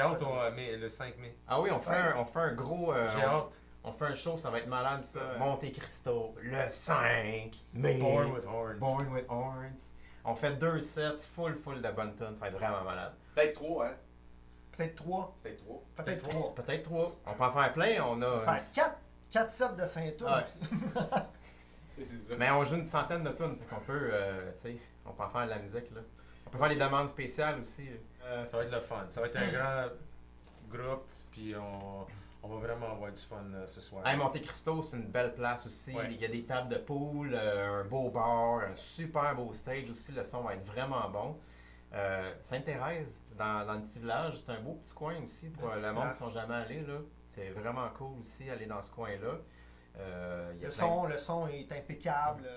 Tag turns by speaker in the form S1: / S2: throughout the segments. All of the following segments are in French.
S1: hâte le 5 mai.
S2: Ah oui, on fait un gros...
S1: J'ai hâte.
S2: On fait un show, ça va être malade ça. Monte Cristo, le 5 mai.
S1: Born with Horns.
S2: Born with Horns. On fait 2 sets full de bonnes tunes, ça va être vraiment malade.
S3: Peut-être 3, hein?
S4: Peut-être 3.
S3: Peut-être 3.
S4: Peut-être 3.
S2: Peut-être 3. On peut en faire plein, on a...
S4: Faire 4 sets de Saint-Tour.
S2: Ouais. Mais on joue une centaine de tunes, fait qu'on peut, tu sais, on peut en faire de la musique là. On peut faire des demandes spéciales aussi.
S1: Ça va être le fun. Ça va être un grand groupe, puis on va vraiment avoir du fun ce soir.
S2: Hey, Monte Cristo, c'est une belle place aussi.
S1: Ouais.
S2: Il y a des tables de pool, un beau bar, un super beau stage aussi. Le son va être vraiment bon. Sainte-Thérèse, dans le petit village, c'est un beau petit coin aussi pour le monde qui ne sont jamais allés. Là. C'est vraiment cool aussi aller dans ce coin-là.
S4: Le son est impeccable.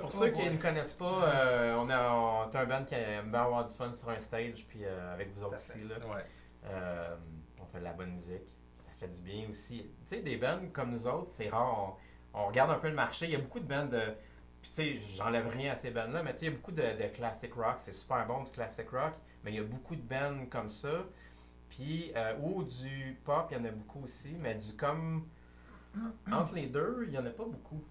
S2: Pour ceux qui ne connaissent pas, on est un band qui aime bien avoir du fun sur un stage, puis avec vous autres ici. Là.
S1: Ouais.
S2: On fait de la bonne musique, ça fait du bien aussi. Tu sais, des bands comme nous autres, c'est rare. On regarde un peu le marché, il y a beaucoup de bands de. Puis tu sais, j'enlève rien à ces bands-là, mais tu sais, il y a beaucoup de classic rock, c'est super bon du classic rock, mais il y a beaucoup de bands comme ça. Puis, ou du pop, il y en a beaucoup aussi, mais du comme. Entre les deux, il n'y en a pas beaucoup.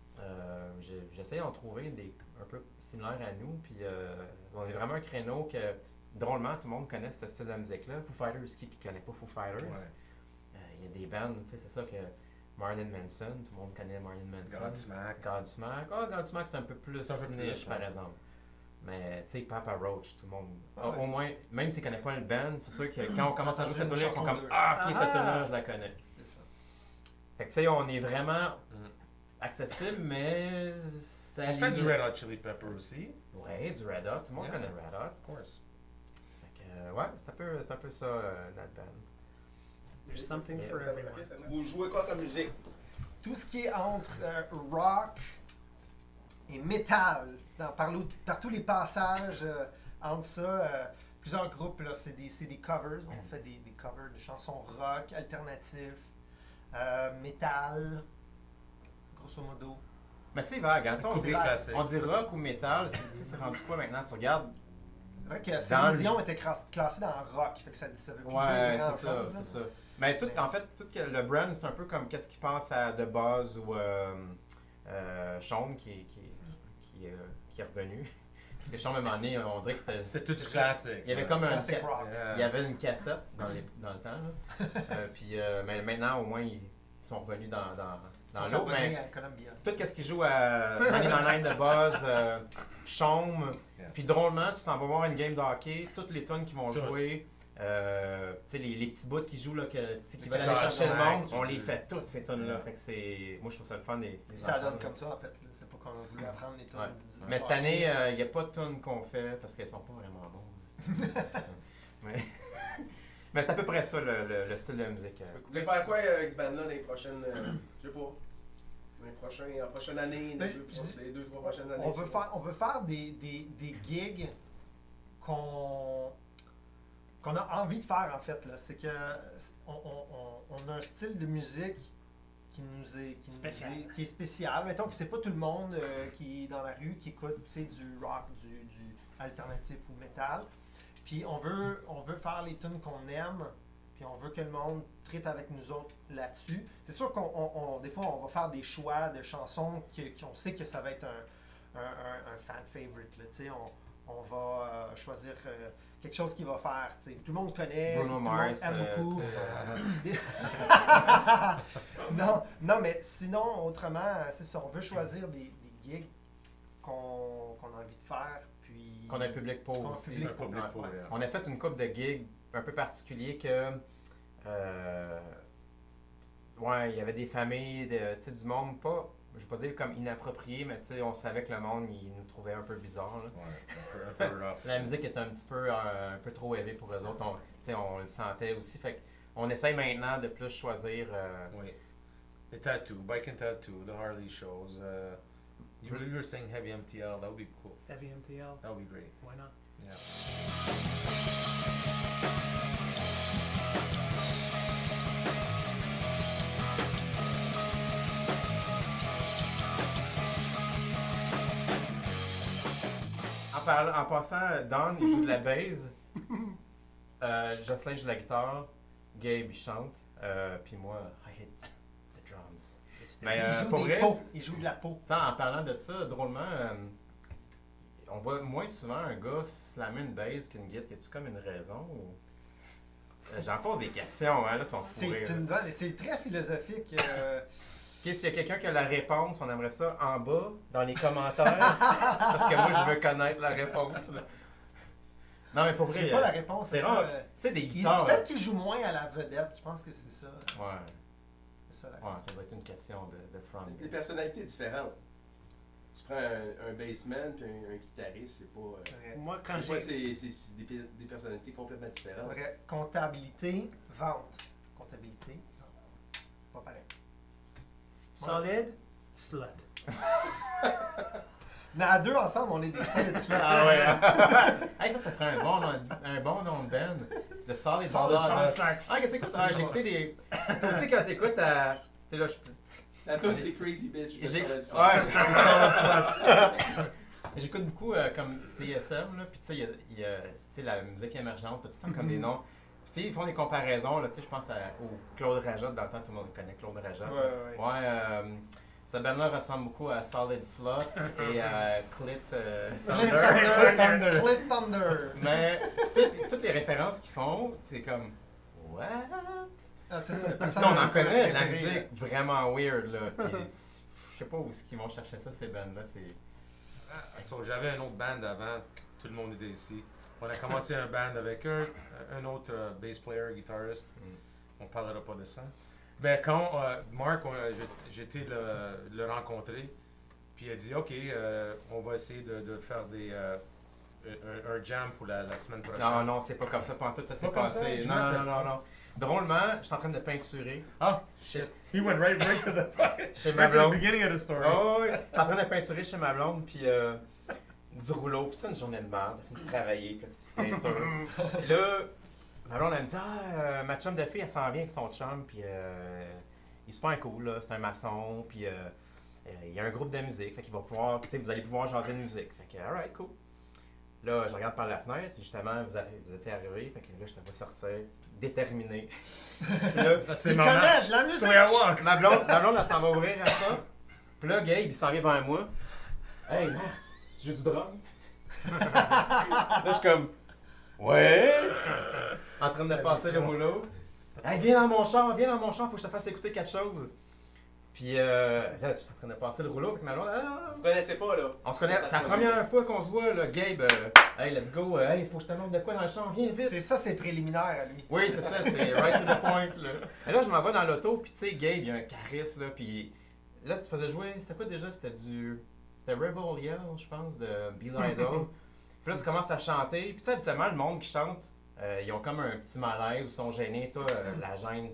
S2: J'essaie d'en trouver des un peu similaires à nous, puis on est vraiment un créneau que, drôlement, tout le monde connaît ce style de musique-là. Foo Fighters, qui ne connaît pas Foo Fighters? Il y a des bands, tu sais, c'est ça que Marilyn Manson, tout le monde connaît Marilyn Manson.
S1: Godsmack.
S2: Godsmack, c'est un peu plus niche, par exemple. Mais, tu sais, Papa Roach, tout le monde. Au moins, même s'ils ne connaissent pas le band, c'est sûr que quand on commence à jouer cette tune-là, ils font comme Ah, ok, cette tune-là, je la connais.
S4: C'est ça.
S2: Fait que, tu sais, on est vraiment accessible, mais.
S1: On fait du Red Hot Chili Pepper aussi.
S2: Ouais, du Red Hot. Tout le monde connaît Red Hot.
S1: Of course.
S2: Fait que, ouais, c'est un peu ça, notre band.
S4: There's something for everyone.
S3: Vous jouez quoi comme musique?
S4: Tout ce qui est entre rock et metal, par tous les passages entre ça, plusieurs groupes, là, c'est des covers. On fait des covers de chansons rock, alternatifs, metal, grosso modo.
S2: Mais c'est vague, hein?
S1: Côté classique.
S2: On dit rock ou metal, c'est rendu quoi maintenant? Tu regardes.
S4: C'est vrai que Céline Dion était classée dans rock, fait que ça veut plus
S2: ouais,
S4: dire
S2: c'est ça. Mais en fait, tout le brand, c'est un peu comme qu'est-ce qu'il pense à The Buzz ou Sean qui est revenu. Parce que Sean, à un moment donné, on dirait que
S1: c'était tout du classique.
S2: Il y avait comme
S4: classic rock.
S2: Il y avait une cassette dans le temps. Puis mais maintenant, au moins, ils sont revenus dans l'autre. Mais tout ce qui joue à 99 The Buzz, Chaume, puis drôlement, tu t'en vas voir une game de hockey, toutes les tonnes qui vont jouer, tu sais, les petits bouts qui jouent, là, qui veulent aller chercher le monde, on les fait toutes ces tonnes-là. Fait que c'est, moi, je trouve ça le fun.
S4: Ça donne comme ça, en fait. C'est pas qu'on a voulu apprendre les tonnes.
S2: Ouais. Mais cette année, il n'y a pas de tonnes qu'on fait parce qu'elles sont pas vraiment bonnes. Mais c'est à peu près ça, le style de musique.
S3: Vous voulez faire quoi avec ce band-là dans les prochaines. Je sais pas. En prochaine année, les 2-3 prochaines années?
S4: On veut faire des gigs qu'on a envie de faire, en fait. C'est que on a un style de musique qui est spécial. Mettons que c'est pas tout le monde qui est dans la rue qui écoute du rock, du alternatif ou métal. Puis on veut faire les tunes qu'on aime, puis on veut que le monde trippe avec nous autres là-dessus. C'est sûr des fois on va faire des choix de chansons qu'on sait que ça va être un fan favorite. Là, on va choisir quelque chose qui va faire. Tout le monde connaît,
S2: Bruno
S4: tout
S2: Mars,
S4: le monde aime beaucoup. non, mais sinon, autrement, c'est ça. On veut choisir des gigs qu'on a envie de faire. Puis
S2: qu'on a un public pour aussi.
S1: Ouais.
S2: On a fait une couple de gigs un peu particuliers que ouais, il y avait des familles, du monde pas, je vais pas dire comme inapproprié, mais on savait que le monde il nous trouvait un peu bizarre. Là.
S1: Ouais, un peu rough.
S2: La musique était un peu trop élevée pour eux autres. On le sentait aussi. Fait on essaye maintenant de plus choisir.
S1: Oui. Les tattoos, bike and tattoo, the Harley shows. You were saying heavy MTL, that would be cool.
S5: Heavy MTL.
S1: That would be great.
S5: Why not?
S1: Yeah.
S2: en passant, Don, il joue de la bass. Jocelyn joue de la guitare. Gabe, il chante. Puis moi, I hit the drums. Mais
S4: Il joue
S2: pour
S4: des
S2: vrai,
S4: pots. Il joue de la peau.
S2: en parlant de ça, drôlement, on voit moins souvent un gars slammer une bass qu'une guitare. Y a-tu comme une raison? Ou... J'en pose des questions, hein, là, sont fourrés.
S4: C'est très philosophique.
S2: Ok, s'il y a quelqu'un qui a la réponse, on aimerait ça en bas, dans les commentaires. Parce que moi, je veux connaître la réponse. Là. Non, mais pour vrai,
S4: J'ai pas la réponse.
S2: c'est
S4: ça.
S2: rare. Tu sais, des guitares.
S4: Peut-être qu'il joue moins à la vedette. Je pense que c'est ça.
S2: Ouais,
S4: C'est ça, la
S2: ça doit être une question de front.
S3: C'est des personnalités différentes. Tu prends un bassman puis un guitariste, c'est pas.
S4: C'est vrai.
S5: Moi, quand
S3: C'est pas-
S5: j'ai.
S3: c'est des personnalités complètement différentes.
S4: Vrai. Comptabilité, vente. Comptabilité, vente. Pas pareil.
S5: Solid, slut.
S4: Mais à deux ensemble, on est des solides sluts.
S2: Ah ouais. Hey, ça ferait un bon nom de band. The Solid
S4: Solid
S2: Sluts.
S4: Sluts.
S2: Ah, qu'est-ce que t'écoutes? Ah, j'ai écouté des. Tu sais, quand t'écoutes à. Tu sais, là, je.
S3: La tune, c'est Crazy Bitch. de
S2: J'ai-
S3: Solid Sluts.
S2: Ouais, c'est Solid Sluts. J'écoute beaucoup comme CSM, là, puis tu sais, il y a tu sais, la musique émergente, t'as tout le temps comme des noms. Puis tu sais, ils font des comparaisons, là, tu sais, je pense au Claude Rajot, dans le temps, tout le monde connaît Claude Rajot.
S4: Ouais.
S2: Ouais, ce band-là ressemble beaucoup à Solid Slut et à Clit
S4: Clip
S2: Thunder.
S4: Thunder. Clip Thunder.
S2: Mais, tu sais, toutes les références qu'ils font, c'est comme, what?
S4: Ah, c'est ça.
S2: Tu sais, on en connaît de la musique vraiment weird, là. Puis, je sais pas où est-ce qu'ils vont chercher ça, ces bands-là.
S1: J'avais un autre band avant, tout le monde était ici. On a commencé un band avec un autre bass player, guitariste. On parlera pas de ça. Ben, quand Marc, j'ai été le rencontrer, puis il a dit ok, on va essayer de faire un jam pour la semaine prochaine.
S2: Non, non, c'est pas comme ça. Pantoute, ça s'est
S1: pas comme ça?
S2: passé.
S1: Je
S2: Non,
S1: me
S2: non,
S1: rappelle
S2: non,
S1: pas.
S2: non. Drôlement, je suis en train de peinturer
S1: Ah,
S2: chez,
S1: he went right to the
S2: chez ma
S1: right to the
S2: blonde.
S1: beginning of the story.
S2: Oh, oui. Je suis en train de peinturer chez ma blonde, puis du rouleau. Puis tu sais, une journée de merde, j'ai fini de travailler, puis là, tu peinture. Puis là, ma blonde, elle me dit ma chum de fille, elle s'en vient avec son chum, puis il est super cool, là. C'est un maçon, puis il y a un groupe de musique, fait qu'il va pouvoir, tu sais, vous allez pouvoir jaser de musique. Fait que, alright, cool. Là, je regarde par la fenêtre, et justement, vous étiez arrivés, fait que là, je te vois sortir, déterminé. Puis là,
S1: C'est
S4: Il
S1: le
S4: connaît
S1: moment.
S4: de la musique.
S1: Square walk.
S2: ma blonde, elle s'en va ouvrir à ça. Puis là, Gabe, il s'en vient vers moi. Hey, Marc, tu joues du drum? Là, je suis comme, ouais. En train de passer le rouleau. Hey, viens dans mon char, faut que je te fasse écouter quelque chose. Puis là, je suis en train de passer le rouleau avec ma blonde. Ah,
S3: Vous connaissez pas, là.
S2: on se connaît,
S3: Ça
S2: c'est
S3: se
S2: la
S3: passe
S2: première fois qu'on se voit, là, Gabe. Hey, let's go, hey, faut que je te montre de quoi dans le champ, viens vite.
S4: C'est ça, c'est préliminaire à lui.
S2: Oui, c'est ça, c'est right to the point, là. Et là, je m'en vais dans l'auto, puis tu sais, Gabe, il a un charisme, là, puis là, tu faisais jouer, c'était quoi déjà? C'était Rebel Yell, je pense, de Bill Idol. Puis là, tu commences à chanter, puis tu sais, habituellement, le monde qui chante, ils ont comme un petit malaise, ou sont gênés, toi, la gêne,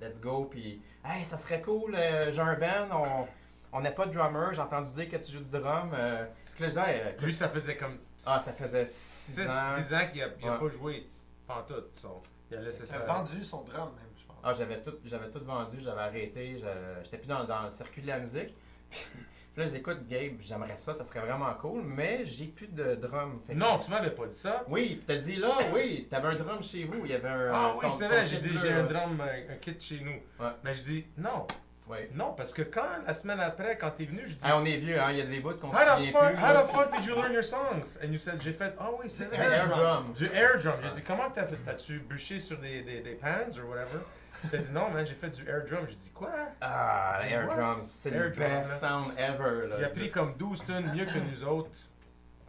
S2: let's go, puis hey, ça serait cool, j'ai un band, on n'a pas de drummer, j'ai entendu dire que tu joues du drum. Puis là, je dis, hey,
S1: Lui, ça faisait comme
S2: ça faisait
S1: 6
S2: 6
S1: ans qu'il a
S2: Ouais.
S1: pas joué pantoute. Il a laissé
S4: Il
S1: ça.
S4: a vendu son drum, même, je pense.
S2: Ah, j'avais tout vendu, j'avais arrêté, j'étais plus dans le circuit de la musique. Puis là, j'écoute Gabe, j'aimerais ça serait vraiment cool, mais j'ai plus de drum. Fait que-
S1: Non, tu m'avais pas dit ça.
S2: Oui, puis t'as dit là, oui, t'avais un drum chez vous, il y avait un.
S1: Ah oui,
S2: ton-
S1: c'est
S2: ton
S1: vrai, j'ai
S2: kit
S1: dit
S2: bleu,
S1: j'ai un
S2: là.
S1: drum, un kit chez nous.
S2: Ouais.
S1: Mais je dis non,
S2: Ouais.
S1: non, parce que quand la semaine après, quand t'es venu, je dis
S2: Hey, on est vieux, hein, il y a des bouts qu'on se
S1: how
S2: souvient plus.
S1: how
S2: là.
S1: the fuck did you learn your songs? And you said, j'ai fait, ah oui, c'est
S2: C'est
S1: vrai.
S2: air drum.
S1: Du air drum. J'ai dit, comment t'as fait? T'as-tu bûché sur des pans ou whatever? T'as dit, non, man, j'ai fait du air drum. J'ai dit, quoi?
S2: Ah,
S1: C'est
S2: air
S1: what?
S2: drum, c'est
S1: Air
S2: le
S1: drum,
S2: best
S1: là.
S2: sound ever. Là.
S1: Il a pris comme 12 tonnes mieux que nous autres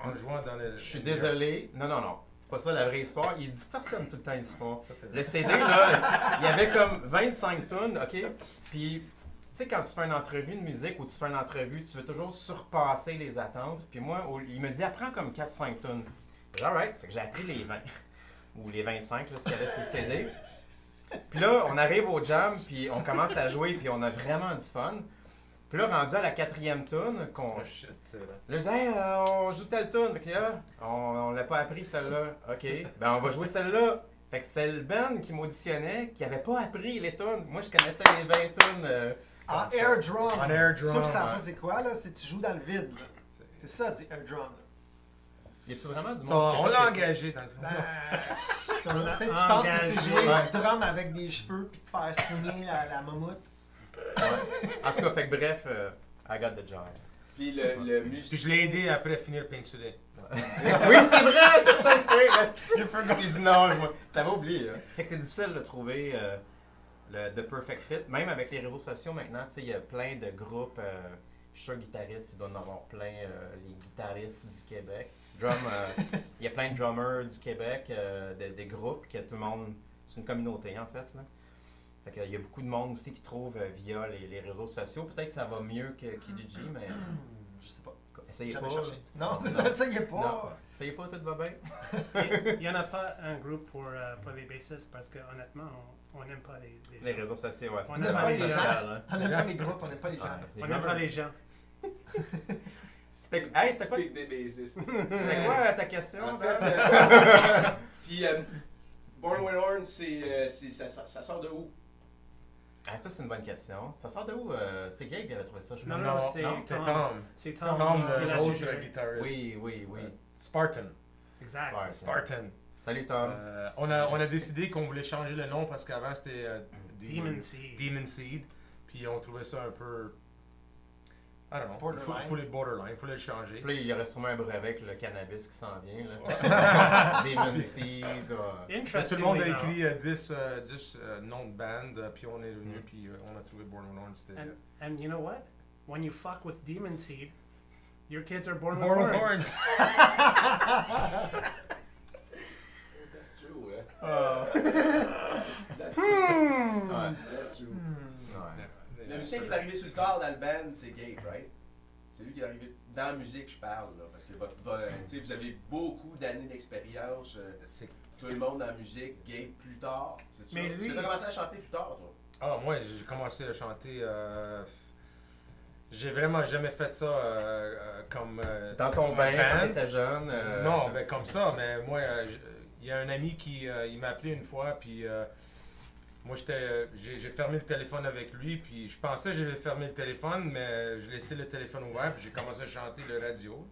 S1: en jouant dans le.
S2: Je suis désolé. Non, non, non. C'est pas ça la vraie histoire. Il distorsionne tout le temps l'histoire.
S1: Ça, c'est
S2: Le CD, là, il y avait comme 25 tunes, OK? Puis, tu sais, quand tu fais une entrevue de musique ou tu fais une entrevue, tu veux toujours surpasser les attentes. Puis moi, il me dit, apprends comme 4-5 tunes. J'ai dit, alright. Fait que j'ai appris les 20. Ou les 25, là, ce qu'il y avait sur le CD. Puis là, on arrive au jam, puis on commence à jouer, puis on a vraiment du fun. Puis là, rendu à la 4e tune,
S1: Oh shit, c'est vrai.
S2: là, je dis, hey, on joue telle tune. Fait que là, on l'a pas appris celle-là. OK, ben on va jouer celle-là. Fait que c'est le band qui m'auditionnait, qui avait pas appris les tunes. Moi, je connaissais les 20 tunes.
S4: En air drum.
S1: En air drum,
S4: Ceux qui savent
S2: ouais.
S4: pas c'est quoi, là, c'est tu joues dans le vide. là. C'est ça, dit air drum. là.
S2: Y a-tu vraiment du
S1: Ça,
S2: monde?
S1: on l'a engagé dans le fond.
S4: Peut-être que tu penses que c'est jouer
S2: Ouais.
S4: du drum avec des cheveux puis te faire soigner la mammouth.
S2: Ouais. En tout cas, fait que bref, I got the job.
S3: Puis le
S1: Puis
S3: musicien.
S1: je l'ai aidé après à finir peinturé.
S2: Oui, c'est vrai, c'est ça le pire. Il dit non, t'avais oublié. Hein. Fait que c'est difficile de trouver le The Perfect Fit. Même avec les réseaux sociaux maintenant, tu sais, il y a plein de groupes. Je suis sûr guitaristes, il doit en avoir plein, les guitaristes du Québec. Il y a plein de drummers du Québec, des groupes que tout le monde. C'est une communauté en fait. Là. Fait qu'il y a beaucoup de monde aussi qui trouve via les réseaux sociaux. Peut-être que ça va mieux que Kijiji, mais
S4: Je sais pas.
S2: essayez
S4: Jamais
S2: pas.
S4: cherché. Non, c'est ça, ça y est
S2: Non.
S4: pas.
S2: Essayez pas, tout va bien.
S5: Il n'y en a pas un groupe pour les bassistes parce que honnêtement, on n'aime pas les
S2: Les réseaux sociaux, ouais.
S5: On
S2: c'est
S5: n'aime
S2: vraiment
S5: pas les
S2: social,
S4: gens.
S2: hein.
S4: On n'aime pas les groupes, on n'aime pas les gens.
S2: Ouais,
S5: On n'aime pas les gens.
S2: C'était quoi,
S3: Typique des bassistes.
S2: c'était quoi ta question?
S3: En
S2: Dan?
S3: fait, puis Born with Horns, ça sort de où?
S2: Ah, ça, c'est une bonne question. Ça sort de où? C'est Gabe qui avait trouvé ça, je
S5: Non,
S2: pense.
S5: non, c'est
S1: c'était
S5: Tom.
S1: Tom.
S5: C'est Tom,
S1: Tom,
S5: qui l'a
S1: l'autre
S5: suggéré.
S1: guitariste.
S2: Oui.
S1: Spartan.
S5: Exact.
S1: Spartan.
S2: Salut, Tom.
S1: On a décidé qu'on voulait changer le nom parce qu'avant c'était
S5: Demon Seed.
S1: Demon Seed. Puis on trouvait ça un peu. I don't know.
S4: Borderline.
S1: Il faut les borderline, il faut le changer.
S2: Puis là, il y aurait sûrement un brevet avec le cannabis qui s'en vient. Là. Demon Seed.
S1: Tout le monde a
S5: Interestingly,
S1: écrit 10 noms de band, puis on est venu, puis on a trouvé Born with Horns. C'était
S5: And you know what? When you fuck with Demon Seed, your kids are born,
S1: Born with
S5: with horns.
S1: Horns.
S3: That's true, hein? That's
S2: Ouais.
S3: That's true.
S2: Ouais.
S3: Le musicien qui est arrivé sur le tard dans le band, c'est Gabe, right? C'est lui qui est arrivé dans la musique, je parle, là, parce que tu sais, vous avez beaucoup d'années d'expérience.
S1: C'est-
S3: Tout le monde dans la musique, Gabe plus tard. C'est-tu
S5: Mais
S3: ça?
S5: lui-
S3: Parce que t'as commencé à chanter plus tard, toi.
S1: Ah, moi, j'ai commencé à chanter. J'ai vraiment jamais fait ça comme.
S2: Dans ton
S1: comme
S2: bain, quand
S1: band.
S2: t'étais jeune.
S1: Non, ben comme ça, mais moi, il y a un ami qui il m'a appelé une fois, puis moi j'ai fermé le téléphone avec lui, puis je pensais que j'avais fermé le téléphone, mais j'ai laissé le téléphone ouvert, puis j'ai commencé à chanter le radio.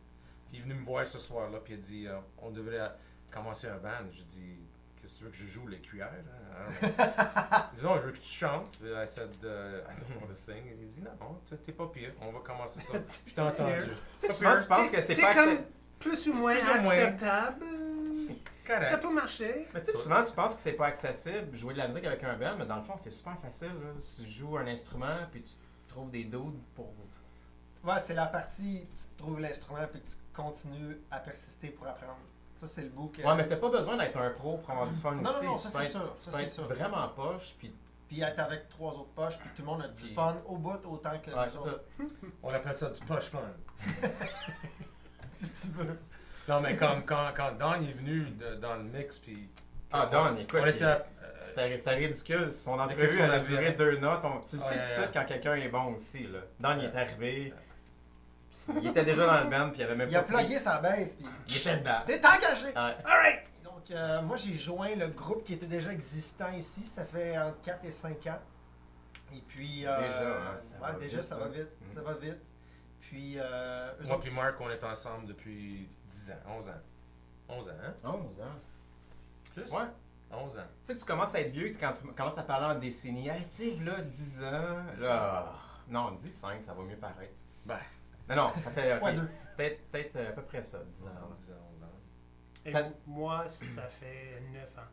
S1: Puis il est venu me voir ce soir-là, puis il a dit on devrait commencer un band. J'ai dit qu'est-ce que tu veux que je joue les cuillères? Hein? Il dit non, je veux que tu chantes. Puis I said I don't want to sing. Il dit non, t'es pas pire, on va commencer ça. Je t'ai entendu.
S2: Tu sais, souvent, tu penses que c'est
S5: T'es
S2: pas
S5: comme
S2: accès-
S5: plus ou moins
S1: Plus ou moins.
S5: acceptable. Ça
S1: Correct.
S5: peut marcher.
S2: Mais tu sais, souvent, tu penses que c'est pas accessible, jouer de la musique avec un band, mais dans le fond, c'est super facile. Là. Tu joues un instrument, puis tu trouves des dudes pour.
S4: Ouais, c'est la partie, tu trouves l'instrument puis tu continues à persister pour apprendre. Ça, c'est le bout que.
S2: Ouais, mais t'as pas besoin d'être un pro pour avoir du fun
S4: Non,
S2: ici.
S4: non,
S2: Tu
S4: ça,
S2: peux
S4: c'est
S2: être-
S4: sûr,
S2: tu
S4: ça,
S2: peux
S4: c'est
S2: être
S4: sûr.
S2: vraiment poche, puis.
S4: Puis être avec 3 autres poches, puis tout le monde a du
S2: Puis-
S4: fun au bout autant que
S2: Ouais,
S4: nous
S2: c'est
S4: autres,
S2: ça.
S1: On appelle ça du push fun.
S4: si tu veux.
S1: Non, mais quand Don est venu dans le mix, puis.
S2: Ah, Don, écoute,
S1: On était.
S2: c'était ridicule. Son
S1: qu'est-ce
S2: entrevue,
S1: qu'on
S2: elle a
S1: a dit,
S2: duré
S1: hein?
S2: 2 notes. Tu le sais
S1: Ouais,
S2: tout de suite
S1: ouais.
S2: quand quelqu'un est bon aussi. Là. Don, il est arrivé. Il était déjà dans le band, puis il avait même
S4: Il a
S2: pas pris-
S4: plugué sa baisse, puis.
S2: Il était dedans.
S4: T'es engagé!
S2: Ouais.
S4: Alright! Donc, moi, j'ai joint le groupe qui était déjà existant ici. Ça fait entre 4 et 5 ans. Et puis.
S2: Déjà, hein, ça va
S4: déjà,
S2: vite,
S4: ça
S2: hein.
S4: va vite.
S2: Mm.
S4: Ça va vite. Puis. eux
S1: Moi
S4: autres-
S1: puis Marc, on est ensemble depuis 10 ans, 11 ans. 11 ans, hein?
S2: 11 ans.
S1: Plus?
S2: Ouais.
S1: 11 ans.
S2: Tu sais, tu commences à être vieux quand tu commences à parler en décennies. Hey, tu sais, là, 10 ans. Là, non, 10, 5, ça va mieux paraître.
S1: Ben,
S2: Non, ça fait.
S4: Fois
S2: ok,
S4: deux.
S2: Peut-être à peu près ça, 10 ans.
S1: 10 ans, 11 ans.
S5: Et
S2: Ça-
S5: moi, ça fait 9 ans.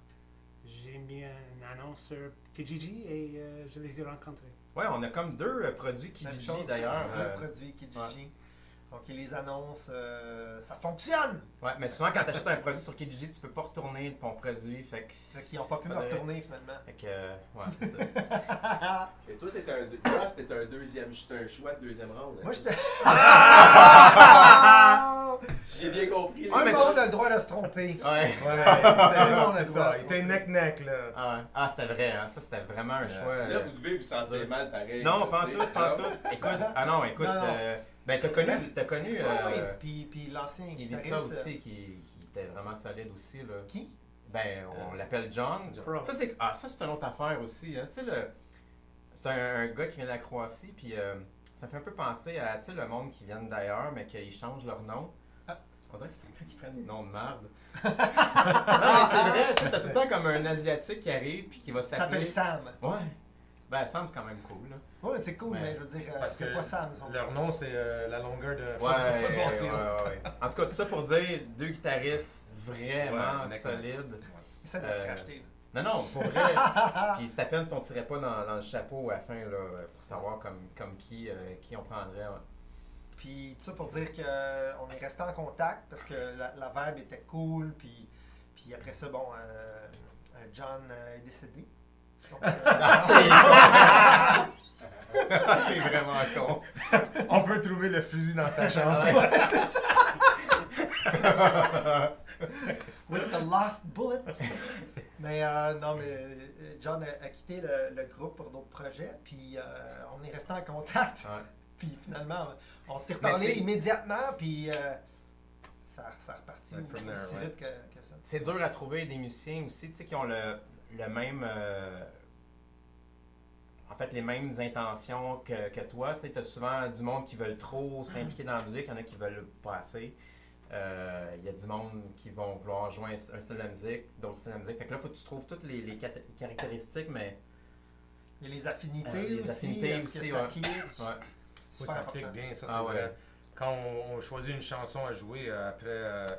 S5: J'ai mis une annonce sur Kijiji et je les ai rencontrés.
S2: Ouais, on a comme 2 produits
S4: Même
S2: Kijiji
S4: chose,
S2: d'ailleurs.
S4: deux produits Kijiji. Donc, ils les annoncent, ça fonctionne!
S2: Ouais, mais souvent quand tu achètes un produit sur Kijiji, tu peux pas retourner ton produit. Fait
S4: Fait qu'ils n'ont pas pu me
S2: Faudrait-
S4: retourner finalement.
S2: que ouais, c'est ça.
S3: Et toi, c'était un deuxième, c'était un choix de deuxième round. hein.
S4: Moi, j'étais.
S3: Si j'ai bien compris.
S4: Tout le
S3: mais-
S4: monde a le droit de se tromper.
S2: Ouais.
S1: Ouais,
S4: Tout le monde a
S1: c'est
S4: le droit
S1: ça.
S4: de
S1: Il
S4: se
S1: était
S4: tromper.
S1: neck-neck, là.
S2: Ah, ouais. Ah, c'était vrai, hein. Ça, c'était vraiment un choix.
S3: Là, vous devez vous sentir mal pareil.
S2: Non,
S3: là,
S2: pas en
S3: tu
S2: tout,
S3: sais.
S2: pas en tout. Écoute, ah non, écoute,
S4: Non, non.
S2: ben t'as connu
S4: Oui, puis l'ancien
S2: il
S4: guitariste.
S2: ça aussi qui était vraiment solide aussi, là.
S4: Qui?
S2: Ben, on l'appelle John.
S5: Pro.
S2: Ça, c'est une autre affaire aussi. Hein. Tu sais, c'est un gars qui vient de la Croatie, puis ça me fait un peu penser à, tu sais, le monde qui vient d'ailleurs, mais qu'ils changent leur nom. On dirait qu'il faut tout le temps qu'ils prennent des noms de merde. Non, mais c'est vrai, tu sais, t'as tout le temps comme un Asiatique qui arrive puis qui va
S4: Ça s'appelle
S2: s'appeler.
S4: Sam.
S2: Ouais. Ben, Sam, c'est quand même cool, là.
S4: Ouais, c'est cool,
S2: Mais-
S4: mais je veux dire,
S1: Parce
S4: c'est
S1: que
S4: pas Sam. Son...
S1: Leur nom, c'est la longueur de
S2: Ouais,
S1: football field.
S2: ouais. En tout cas, tout ça pour dire 2 guitaristes vraiment
S1: Ouais,
S2: solides.
S4: Essaie de se racheter.
S2: Non, pour vrai. Puis c'est à peine si on tirait pas dans le chapeau à la fin, là, pour savoir comme qui on prendrait. Ouais.
S4: Puis tout ça pour dire qu'on est resté en contact parce que la vibe était cool. Puis après ça, bon, John est décédé. Donc,
S2: T'es vraiment con.
S1: On peut trouver le fusil dans sa chambre.
S4: with the lost bullet. Mais non, mais John a quitté le groupe pour d'autres projets. Puis on est resté en contact.
S2: Ouais.
S4: Puis finalement, on s'est
S2: Mais
S4: reparlé
S2: c'est-
S4: immédiatement. Puis ça repartit
S1: Ouais, from there,
S4: aussi
S1: ouais.
S4: vite que ça.
S2: C'est dur à trouver des musiciens aussi, tu sais, qui ont le même. En fait, les mêmes intentions que toi. Tu sais, t'as souvent du monde qui veulent trop s'impliquer dans la musique, il y en a qui veulent pas assez. Il y a du monde qui vont vouloir jouer un style de musique, d'autres styles de musique. Fait que là, il faut que tu trouves toutes les caractéristiques, mais.
S4: Il y a les affinités
S2: Les
S4: aussi.
S2: affinités
S4: Est-ce que
S2: aussi,
S4: ça
S2: ouais.
S4: clique?
S2: Ouais.
S1: Oui,
S4: Super
S1: ça
S4: important.
S1: clique bien, ça c'est
S2: Ah ouais.
S1: vrai. Quand on choisit une chanson à jouer, après,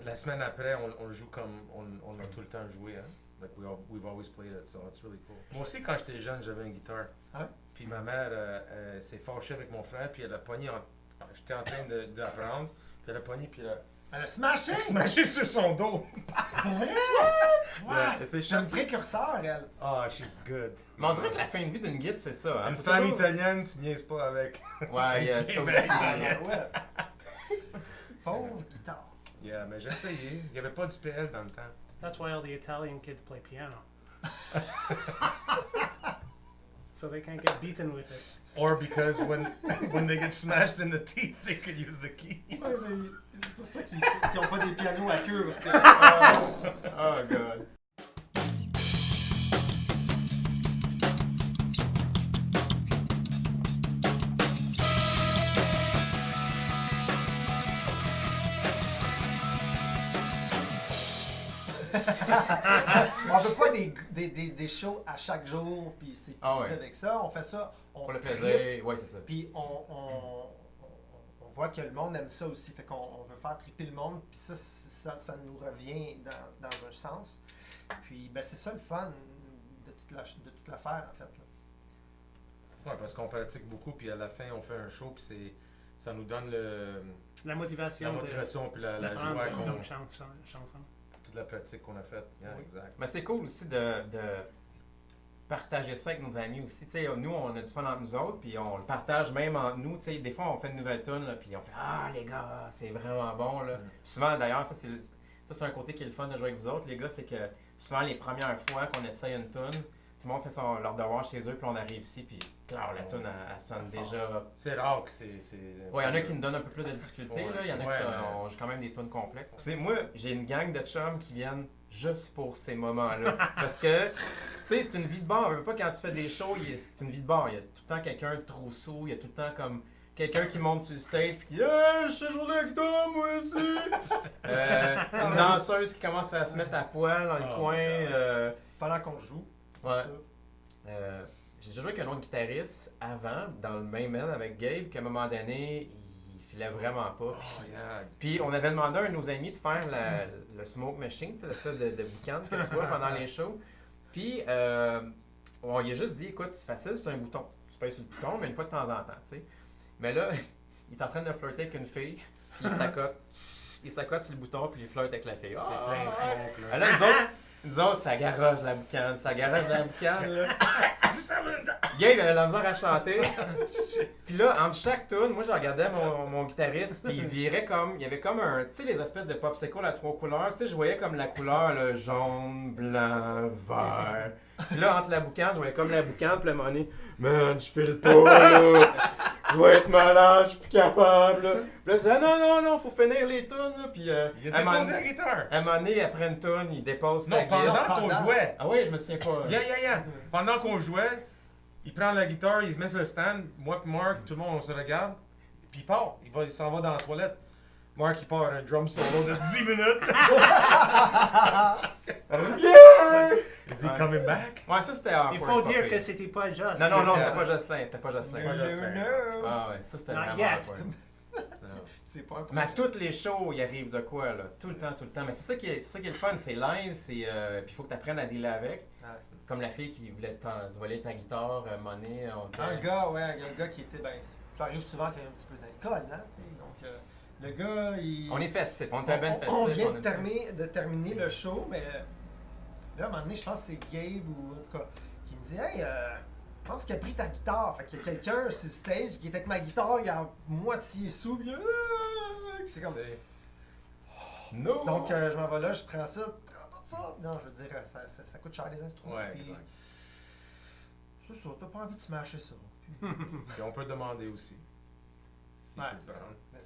S1: la semaine après, on le joue comme on a tout le temps joué. Hein? Like we've always played it, so it's really cool. Moi aussi, quand j'étais jeune, j'avais une guitare.
S4: Ouais.
S1: Puis ma mère s'est fâchée avec mon frère, puis elle a pogné. J'étais en train d'apprendre, puis elle a pogné, puis elle a
S4: Elle a smashé!
S1: smashé sur son dos.
S4: Pour vrai?
S2: Ouais,
S4: Ouais!
S2: c'est
S4: C'est un précurseur, elle.
S1: Ah, she's good.
S2: Mais on dirait que la fin de vie d'une guide, c'est ça. Hein?
S1: Une
S2: Faut
S1: femme
S2: toujours-
S1: italienne, tu niaises pas avec.
S2: Ouais, il y a ça aussi.
S4: Ouais. Pauvre guitare.
S1: Yeah, mais j'ai essayé. Il n'y avait pas du PL dans le temps.
S5: That's why all the Italian kids play piano. So they can't get beaten with it.
S1: Or because when they get smashed in the teeth, they could use the keys.
S4: Ouais, mais c'est pour ça qu'ils n'ont pas des pianos à queue. Parce que,
S2: Oh, God.
S4: on veut pas des shows à chaque jour, puis c'est
S2: Ah ouais.
S4: avec ça. On fait ça, on
S2: Pour le
S4: tripe,
S2: plaisir, ouais, c'est ça.
S4: puis on voit que le monde aime ça aussi. Fait qu'on on veut faire triper le monde, puis ça nous revient dans un sens. Puis ben, c'est ça le fun de toute l'affaire, en fait. Là.
S1: Ouais, parce qu'on pratique beaucoup, puis à la fin, on fait un show, puis ça nous donne
S5: La motivation.
S1: la motivation, puis la
S5: de
S1: joie,
S5: prendre
S1: qu'on,
S5: nos chansons.
S1: toute la pratique qu'on a faite. Yeah,
S2: Oui.
S1: exact.
S2: Mais c'est cool aussi de partager ça avec nos amis aussi. Tu sais, nous, on a du fun entre nous autres, puis on le partage même entre nous. Tu sais, des fois, on fait une nouvelle tune, là, puis on fait « Ah, les gars, c'est vraiment bon, là. Puis souvent, d'ailleurs, ça, c'est un côté qui est le fun de jouer avec vous autres, les gars, c'est que souvent, les premières fois qu'on essaye une tune, tout le monde fait leur devoir chez eux, puis on arrive ici, puis clair, la tune, elle sonne
S4: Ça sort.
S2: déjà.
S1: C'est rare que c'est.
S2: Ouais, il y en a qui nous donnent un peu plus de difficultés, là. Il y en a
S1: Ouais,
S2: qui
S1: mais-
S2: on joue quand même des tunes complexes. Tu sais, moi, j'ai une gang de chums qui viennent juste pour ces moments-là. Parce que, tu sais, c'est une vie de bar. On veut pas quand tu fais des shows, c'est une vie de bar. Il y a tout le temps quelqu'un de trop sous, il y a tout le temps comme quelqu'un qui monte sur le stage puis qui dit Hey, je sais jouer la guitare, moi aussi! Une danseuse qui commence à se mettre à poil dans le
S1: Oh,
S2: coin.
S1: God.
S4: Pendant qu'on joue.
S2: Ouais.
S4: ça.
S2: J'ai déjà joué avec un autre guitariste avant, dans le même band avec Gabe, qu'à un moment donné, il filait vraiment pas.
S1: Oh, yeah.
S2: Puis on avait demandé à un de nos amis de faire le smoke machine, tu sais, l'espèce de boucan que tu vois pendant les shows. Puis on lui a juste dit écoute, c'est facile, c'est un bouton. Tu payes sur le bouton, mais une fois de temps en temps, tu sais. Mais là, il est en train de flirter avec une fille, puis il s'accote sur le bouton, puis il flirte avec la fille.
S1: C'est plein de smoke, là.
S2: Alors, nous autres, ça garage la boucane, là. Gabe avait la misère à chanter. Puis là, entre chaque tune, moi je regardais mon guitariste, puis il virait comme. Il y avait comme un. Tu sais, les espèces de popsicle à 3 couleurs. Tu sais, je voyais comme la couleur, là, jaune, blanc, vert. Puis là, entre la boucane, je voyais comme la boucane, puis à un moment donné, man, je file pas, là. Je vais être malade, je suis plus capable, là. Puis là, je disais, non, faut finir les tunes, là. Puis
S1: Il a
S2: à un moment
S1: déposé la
S2: donné-
S1: guitare.
S2: à un moment donné, après une tune, il dépose sa
S1: Non,
S2: guitare.
S1: pendant qu'on
S4: pendant.
S1: jouait.
S2: Ah oui, je me souviens pas.
S1: Yeah. Pendant qu'on jouait, il prend la guitare, il se met sur le stand. Moi et Mark, tout le monde, on se regarde. Puis il part. Il s'en va dans la toilette. Mark, il part un drum solo de 10 minutes. Is he
S2: Ouais.
S1: coming back?
S2: Ouais, ça c'était awkward.
S5: Il faut
S2: pas
S5: dire
S2: pire.
S5: que c'était pas juste.
S2: Non, non, non,
S1: C'était-
S2: c'était pas Jocelyn. C'était pas Jocelyn.
S1: Moi, je sais.
S2: Ah ouais, ça c'était
S5: Not
S2: vraiment
S5: yet.
S2: awkward.
S1: Non.
S4: C'est pas un
S2: Mais à
S4: projet.
S2: toutes les shows, il arrive de quoi, là. Tout le temps, tout le temps. Mais c'est ça qui est le fun, c'est live, c'est. Puis il faut que tu apprennes à dealer avec.
S4: Ouais.
S2: Comme la fille qui voulait te voler ta guitare, monnaie.
S4: Un gars, ouais, un gars qui était, ben, ça arrive souvent qu'il y a un petit peu d'alcool, hein, tu sais, donc le gars, il...
S2: On est festif, on est ben festif.
S4: on vient
S2: aime ça.
S4: de terminer le show, mais là, à un moment donné, je pense que c'est Gabe ou en tout cas, qui me dit, hey, je pense qu'il a pris ta guitare. Fait qu'il y a quelqu'un sur le stage qui est avec ma guitare, il est à moitié sous, puis c'est comme...
S1: C'est-
S2: No!
S4: Donc, je m'en vais là, je prends ça, prends pas ça. Non, je veux dire, ça coûte cher les instruments.
S1: Ouais,
S4: puis
S1: exact.
S4: c'est ça, t'as pas envie de smasher ça. Puis,
S1: Puis on peut demander aussi. S'il
S4: ouais,
S1: peut
S4: c'est ça.
S1: prendre.
S4: Mais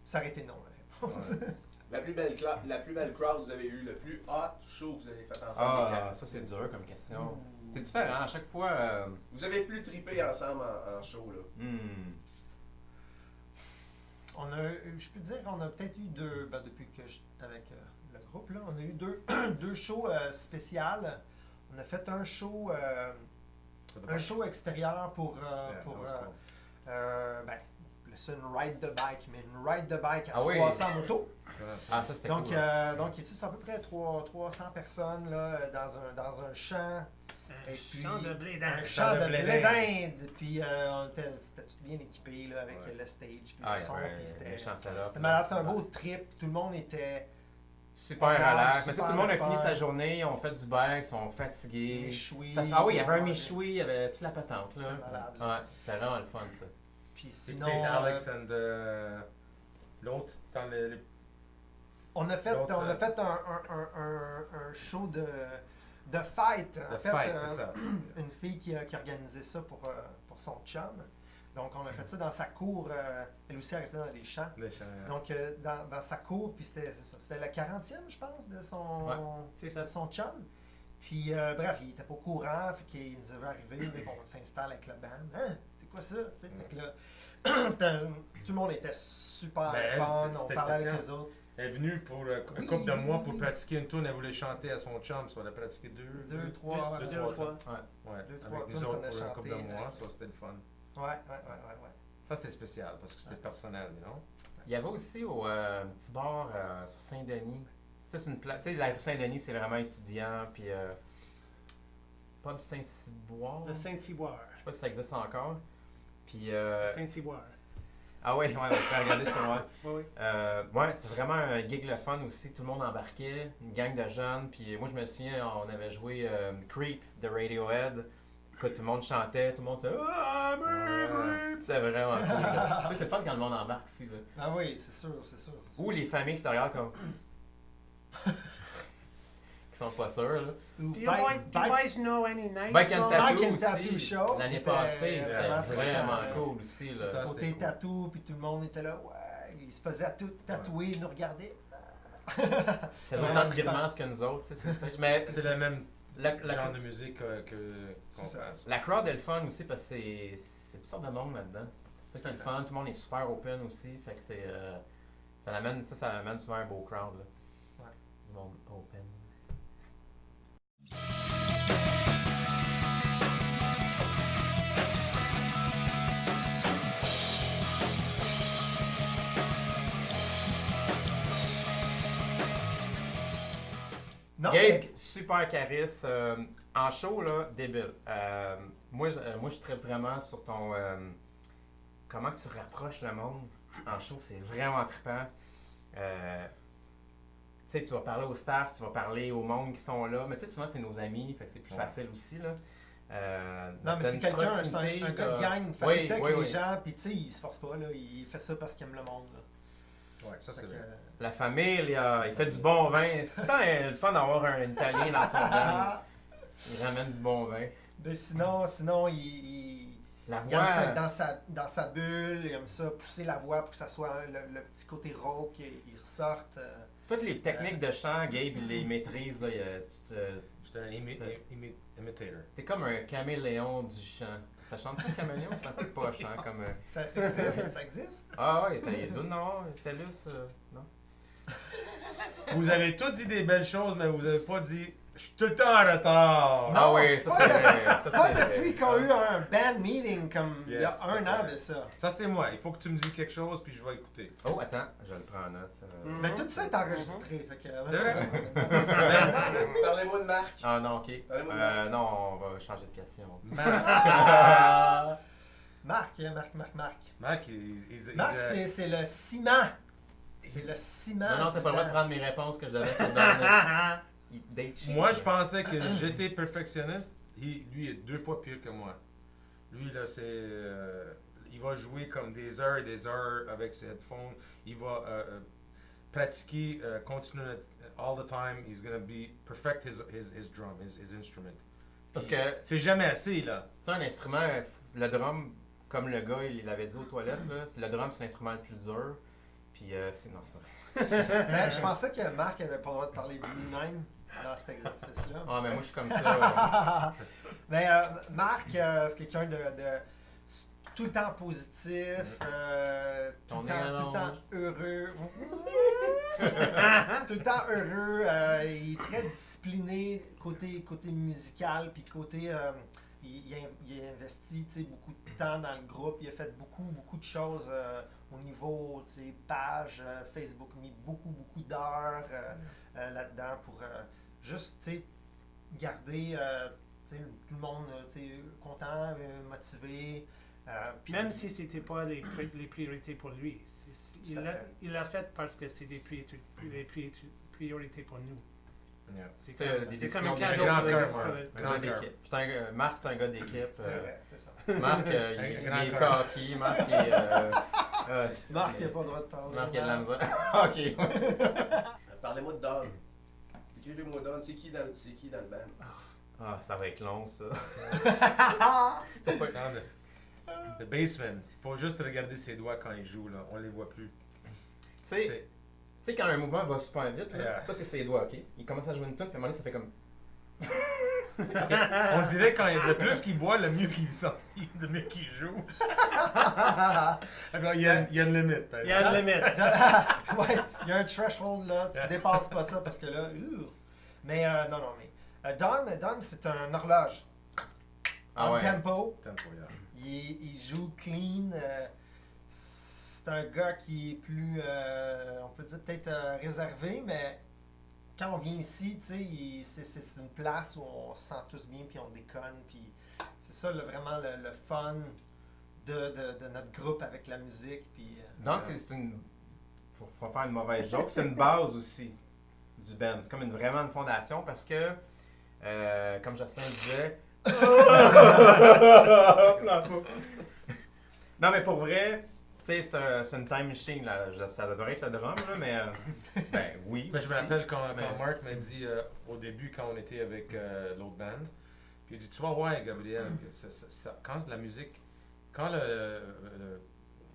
S4: ça aurait été non, la réponse.
S1: Ouais.
S3: La plus belle crowd que vous avez eue, le plus hot show que vous avez fait ensemble. les
S2: Ah,
S3: quatre.
S2: ça c'est dur comme question. C'est différent, à chaque fois.
S3: Vous avez plus trippé ensemble en show, là.
S4: On a, je peux dire qu'on a peut-être eu deux, ben, depuis que je suis avec le groupe, là, on a eu deux shows spéciales. On a fait un show extérieur pour,
S1: Yeah,
S4: pour
S1: that was cool.
S4: ben, c'est une ride de bike, mais une ride de bike à
S2: Ah oui.
S4: 300 motos.
S2: Ah, ça c'était
S4: Donc,
S2: cool.
S4: donc ici, c'est à peu près 300 personnes là, dans un champ.
S5: Un
S4: Et puis,
S5: champ de blé
S4: Un
S5: d'Inde.
S4: champ de
S1: blé
S4: blé
S1: d'Inde.
S4: d'Inde. Puis, c'était tout bien équipé là, avec
S1: Ouais.
S4: le stage, puis
S2: Ah,
S4: le
S2: il y
S4: son.
S2: avait
S4: Puis
S2: un
S4: c'était
S2: méchant setup.
S4: mais là, c'était un beau trip. Tout le monde était
S2: Super
S4: Regarde,
S2: relax. Mais tu sais,
S4: super
S2: tout le monde a
S4: le
S2: fini
S4: fun.
S2: sa journée, on fait du bike, ils sont fatigués.
S4: méchoui.
S2: Ah oui, il y avait un méchoui, il y avait toute la patente là.
S4: C'était malade, là.
S2: Ouais, c'était vraiment le fun ça.
S4: Puis
S1: C'est
S4: sinon,
S1: peut-être Alex and l'autre dans le.
S4: on a fait un show de fight.
S1: The
S4: En fait,
S1: fight, c'est ça.
S4: une fille qui a organisé ça pour son chum. Donc, on a fait ça dans sa cour. Elle aussi, elle restait dans les champs.
S1: Le chant.
S4: Donc, dans sa cour, puis c'était c'est ça. C'était le 40e, je pense, de
S2: Ouais,
S5: c'est ça.
S4: de son chum. Puis, bref, il était pas au courant, fait qu'il nous avait arrivé, mais bon, on s'installe avec la band. Hein? C'est quoi ça? Tu sais, fait que là, tout le monde était super
S1: Ben, elle,
S4: fun, on
S1: c'était
S4: parlait avec
S1: spécial.
S4: les autres.
S1: Elle est venue pour un
S4: Oui,
S1: couple de mois
S4: oui,
S1: pour
S4: oui.
S1: pratiquer une tune. Elle voulait chanter à son chum. So, elle a pratiqué
S4: Deux, trois,
S5: Deux ou trois.
S1: Ouais,
S4: Deux, trois
S1: avec nous
S4: tunes
S1: autres
S4: qu'on a
S1: pour un couple de
S4: chantées,
S1: mois.
S4: là.
S1: Ça, c'était le fun.
S4: Ouais.
S1: Ça, c'était spécial parce que c'était
S4: Ouais.
S1: personnel, non?
S2: Il y avait aussi au petit bar sur Saint-Denis. Ça, c'est une place. Tu sais, la rue Saint-Denis, c'est vraiment étudiant. Puis. Pas de Saint-Cyboire.
S5: Le Saint-Cyboire.
S2: Je sais pas si ça existe encore. Puis.
S5: Saint-Cyboire.
S2: Ah ouais, on peut regarder sur moi.
S5: Oui, oui.
S2: Ouais, c'est vraiment un gig le fun aussi. Tout le monde embarquait, une gang de jeunes. Puis moi, je me souviens, on avait joué Creep de Radiohead. Écoute, tout le monde chantait, tout le monde disait Ah, mais Creep! C'est vraiment cool. là. Tu sais, c'est le fun quand le monde embarque aussi. Là.
S4: Ah oui, c'est sûr.
S2: Ou les familles qui te regardent comme. qui sont pas sûrs. Là.
S4: Ou
S5: Do you boys know any nice
S2: Bike and
S5: songs?
S2: Tattoo
S4: Bike and
S2: aussi.
S4: Tattoo Show,
S2: L'année
S4: c'était
S2: passée,
S4: vraiment
S2: c'était
S4: très
S2: vraiment
S4: bien.
S2: cool aussi. Là.
S1: Ça,
S4: Côté
S1: c'était cool.
S4: tatou, puis tout le monde était là, ouais, il se faisait tatouer, il nous regardait.
S2: Je faisais autant de grimaces que nous autres. Tu sais, sur stage. Mais
S1: C'est le même
S2: la,
S1: genre de musique qu'on
S4: C'est ça.
S1: fait.
S2: La crowd est le fun aussi parce que c'est une sorte de monde là-dedans. C'est ça qui est le fun, tout le monde est super open aussi. Fait que c'est. Ça amène souvent un beau crowd. Là.
S4: Ouais.
S2: Du monde open.
S4: Non,
S2: Gabe,
S4: mais-
S2: super charisme. En show, là, débile. Moi, je traite vraiment sur ton. Comment que tu rapproches le monde en show, c'est vraiment trippant. Tu sais, tu vas parler au staff, tu vas parler au monde qui sont là, mais tu sais, souvent c'est nos amis, fait que c'est plus
S1: Ouais.
S2: facile aussi, là.
S4: Non, mais
S2: t'as
S4: c'est
S2: une
S4: quelqu'un, c'est
S2: proximité,
S4: un gars de
S2: t'as-
S4: gang, une facilité avec
S2: oui,
S4: les
S2: oui.
S4: gens, puis tu sais, il se force pas, là, il fait ça parce qu'il aime le monde. Là.
S1: Ouais, ça, c'est
S4: Fait que,
S1: vrai.
S2: La famille, il fait du bon vin. C'est tout le temps le fun d'avoir un Italien dans son band. Il ramène du bon vin.
S4: Ben sinon il
S2: La
S4: aime ça
S2: voix.
S4: être dans sa bulle, il aime ça pousser la voix pour que ça soit le petit côté rauque, il ressorte.
S2: Toutes les techniques de chant, Gabe, il les maîtrise. Là,
S1: J'étais un imitator.
S2: T'es comme un caméléon du chant. Ça chante pas caméléon? C'est un peu poche, hein, comme...
S4: Ça existe?
S2: Ah ouais, ça y est. Non, TELUS, non?
S1: Vous avez tous dit des belles choses, mais vous avez pas dit « Je suis tout le temps en retard ».
S2: Ah oui, ça
S4: pas
S2: c'est vrai. Ça,
S4: Pas
S2: c'est vrai.
S4: depuis qu'on a eu un band meeting comme il y a
S1: Yes,
S4: un
S1: ça,
S4: an
S1: c'est
S4: de ça.
S1: Ça, c'est moi. Il faut que tu me dises quelque chose, puis je vais écouter.
S2: Oh, attends, je le prends en note.
S4: Mais tout ça est enregistré, fait que...
S1: C'est vrai?
S3: Parlez-moi de Marc.
S2: Ah non, ok.
S3: Parlez-moi de Marc.
S2: Non, on va changer de question.
S4: Marc.
S1: Marc,
S4: Marc, c'est le ciment. C'est le ciment.
S2: Non, c'est pas le droit de
S4: du
S2: prendre mes réponses que je devais te donner. Date sheet.
S1: moi, je pensais que j'étais perfectionniste. Lui, est 2 fois pire que moi. Lui, là, c'est... il va jouer comme des heures et des heures avec ses headphones. Il va pratiquer, continuer all the time. He's gonna perfect his drum, his instrument.
S2: Parce que,
S1: C'est jamais assez, là.
S2: tu sais, un instrument, le drum, comme le gars, il l'avait dit aux toilettes, là, le drum, c'est l'instrument le plus dur. Puis, non, c'est pas vrai.
S4: Mais je pensais que Marc avait pas le droit de parler de lui-même dans cet exercice-là.
S2: Ah, mais moi, je suis comme ça.
S4: Mais Marc, c'est quelqu'un de tout le temps positif, tout
S2: Ton
S4: le temps
S2: mélange.
S4: heureux. Tout le temps heureux. Il est très discipliné côté musical, puis côté... il a investi beaucoup de temps dans le groupe. Il a fait beaucoup de choses au niveau page, Facebook, mis beaucoup d'heures là-dedans pour juste garder tout le monde content, motivé. Puis-
S5: Même si c'était pas les priorités pour lui.
S4: Tout à fait.
S5: Il l'a fait parce que c'est des priorités pour nous.
S1: Yeah.
S5: C'est
S2: Tu sais,
S5: comme,
S2: des
S5: c'est comme un
S2: décisions
S5: cadeau
S1: grand
S5: pour
S1: cœur,
S5: le-
S1: Marc.
S5: pour le-
S2: Un gars d'équipe. Marc, c'est un gars d'équipe.
S4: C'est vrai, c'est ça.
S2: Marc, il
S1: grand
S2: est
S1: cœur.
S2: cocky. Marc, il est...
S4: Marc n'a pas le droit de parler.
S2: Marc, il a de la misère. Ok.
S3: Parlez-moi de Don. Écrivez-moi Don. C'est qui dans le band?
S2: Ah, ça va être long, ça.
S1: Dans le bassman, il faut juste regarder ses doigts quand il joue, là. On les voit plus.
S2: Tu sais, quand un mouvement va super vite, là,
S1: Yeah.
S2: ça, c'est ses doigts, ok? Il commence à jouer une tune, puis à un moment donné, ça fait comme...
S1: On dirait quand le plus qu'il boit, le mieux qu'il sent, le mieux qu'il joue. Alors, il y a une limite. par
S5: Il y a
S1: exemple.
S5: une limite.
S4: Ouais, il y a un threshold là, tu dépasses pas ça parce que là, mais non, mais Don, c'est un horloge.
S2: Ah
S4: On
S2: ouais.
S4: tempo,
S1: Tempo, yeah.
S4: il joue clean. C'est un gars qui est plus, on peut dire peut-être réservé, mais quand on vient ici, tu sais, c'est une place où on se sent tous bien, puis on déconne, puis c'est ça vraiment le fun de notre groupe avec la musique, puis.
S2: Donc, c'est une... Pour pas faire une mauvaise joke, c'est une base aussi du band. C'est comme vraiment une fondation parce que, comme Justin disait... Non, mais pour vrai, tu sais, c'est une time machine, là. Ça devrait être le drum, là, mais... ben oui.
S1: Mais je me rappelle quand
S2: Mais-
S1: Marc m'a dit au début, quand on était avec l'autre band, puis il a dit, tu vas voir, Gabriel, que quand la musique, quand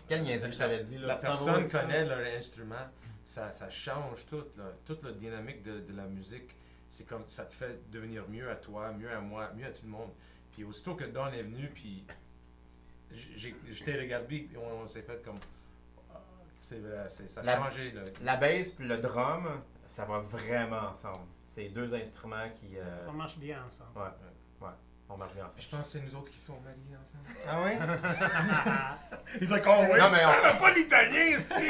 S2: Quelle niaiserie je t'avais dit, là.
S1: la
S2: Tu t'en vas
S1: personne
S2: avec ça?
S1: connaît leur instrument, ça change tout, là. Toute la dynamique de la musique, c'est comme, ça te fait devenir mieux à toi, mieux à moi, mieux à tout le monde. Puis aussitôt que Don est venu, puis je t'ai regardé, puis on s'est fait comme, ah, c'est vrai, ça a
S2: La-
S1: changé, là.
S2: La bass puis le drum, ça va vraiment ensemble. C'est deux instruments qui...
S5: On marche bien ensemble.
S2: Ouais, on marche bien
S1: Je
S2: ensemble.
S1: pense que c'est nous autres qui sont mariés ensemble.
S4: Ah oui?
S1: He's like, oh oui,
S2: Non, mais
S1: t'as pas l'italien, ici!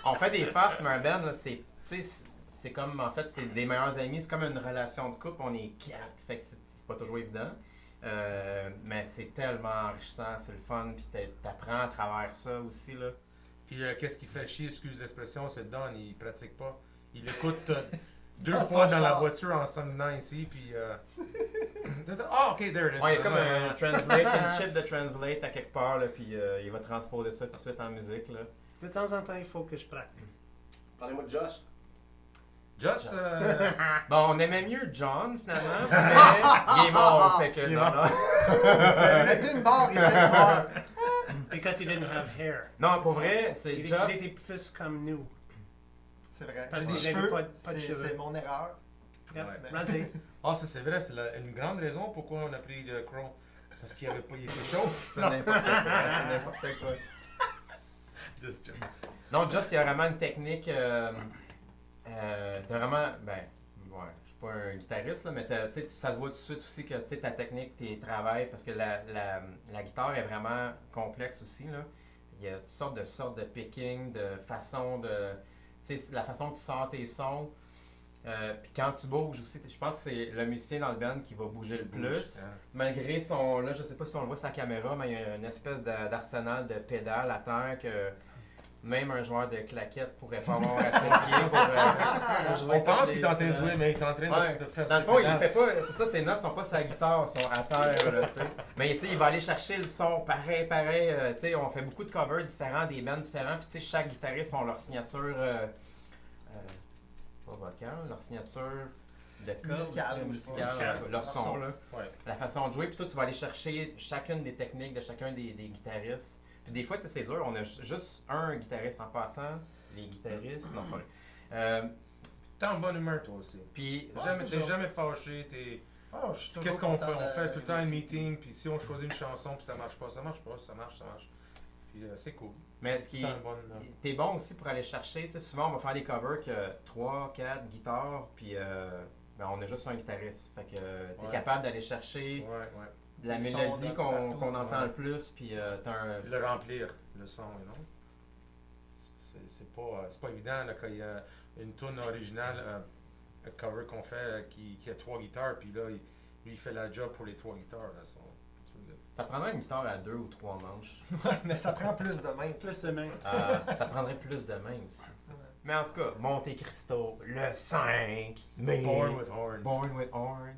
S2: On fait des farces, mais un band, là, c'est... tu sais, c'est comme, en fait, c'est des meilleurs amis. C'est comme une relation de couple. On est 4, fait que c'est pas toujours évident. Mais c'est tellement enrichissant, c'est le fun, puis t'apprends à travers ça aussi, là.
S1: Puis qu'est-ce qui fait chier, excuse l'expression, c'est Don, il pratique pas. Il écoute 2
S4: Ah,
S1: fois
S4: ça
S1: dans la
S4: change.
S1: voiture en s'en venant ici, puis... Ah, ok, there it is.
S2: Ouais, il y a comme un translate, une chip de translate à quelque part, là, puis il va transposer ça tout de suite en musique, là.
S5: De temps en temps, il faut que je pratique.
S3: Parlez-moi de Josh.
S1: Just,
S2: Bon, on aimait mieux John, finalement, mais il est mort, fait que non, non.
S4: Mettez une barre ici, une barre.
S5: Because he didn't have hair.
S2: Non, pour vrai, c'est
S5: Il
S2: Just...
S5: était plus comme nous.
S4: C'est vrai.
S5: Parce
S4: J'ai des
S5: qu'il avait
S4: cheveux,
S5: pas de cheveux.
S4: c'est mon erreur.
S5: Yep,
S1: Ouais.
S5: rasé.
S1: Ah, ça c'est vrai, c'est une grande raison pourquoi on a pris le Chrome. Parce qu'il avait pas, il était chaud.
S2: C'est n'importe quoi. C'est n'importe quoi.
S1: Just joking.
S2: Non, Just, il y a vraiment une technique. T'as vraiment. Ben, ouais, je suis pas un guitariste, là, mais tu sais, ça se voit tout de suite aussi que tu sais, ta technique, tes travails, parce que la guitare est vraiment complexe aussi. Là. Il y a toutes sortes de picking, de façon de. Tu sais, la façon que tu sors tes sons. Puis quand tu bouges aussi, je pense que c'est le musicien dans le band qui va bouger le plus.
S1: Hein.
S2: Malgré son. Là, je sais pas si on le voit sur la caméra, mais il y a une espèce d'arsenal de pédales à terre que même un joueur de claquettes pourrait pas avoir assez de pieds pour jouer.
S1: On pense
S2: toutes
S1: qu'il est en train de
S2: les
S1: jouer, mais il est en train
S2: Ouais.
S1: de faire
S2: Dans le
S1: ses
S2: fond, il
S1: pédales.
S2: fait pas. C'est ça, ses notes sont pas sur la guitare, sont à terre, là, tu sais. Mais tu sais, il va aller chercher le son pareil. Tu sais, on fait beaucoup de covers différents, des bands différents, puis tu sais, chaque guitariste a leur signature. Pas vocale, leur signature de corde,
S4: Musicale,
S2: musicale, leur son, là.
S1: Ouais.
S2: La façon de jouer, puis toi, tu vas aller chercher chacune des techniques de chacun des guitaristes. Puis des fois, tu sais, c'est dur, on a juste un guitariste en passant, les guitaristes, non, c'est pas vrai.
S1: T'es en bonne humeur toi aussi.
S2: Puis,
S1: T'es jamais fâché,
S4: Oh, je suis toujours
S1: Qu'est-ce qu'on fait?
S4: content
S1: On fait
S4: de-
S1: tout le temps un meeting, puis si on choisit une chanson, puis ça marche pas, ça marche pas, ça marche. Puis c'est cool.
S2: mais ce qui
S1: T'es en bonne...
S2: t'es bon aussi pour aller chercher, tu sais, souvent on va faire des covers que 3, 4 guitares, puis ben, on a juste un guitariste. Fait que t'es
S1: Ouais.
S2: capable d'aller chercher
S1: Ouais.
S2: la
S4: Le son
S2: mélodie
S4: de
S2: qu'on
S4: partout,
S2: entend
S1: ouais.
S2: le plus, puis t'as un.
S1: Puis le remplir, le son, non? C'est pas évident là, quand il y a une tune originale, un cover qu'on fait qui a 3 guitares, puis là, lui, il fait la job pour les 3 guitares. Là,
S2: Ça prendrait une guitare à 2 ou 3 manches.
S4: Ouais, mais ça prend plus de main.
S5: Plus de main.
S2: Ça prendrait plus de main aussi. Mais en tout cas, Monte Cristo, le 5 mai.
S1: Born with Horns.
S2: Born with Horns.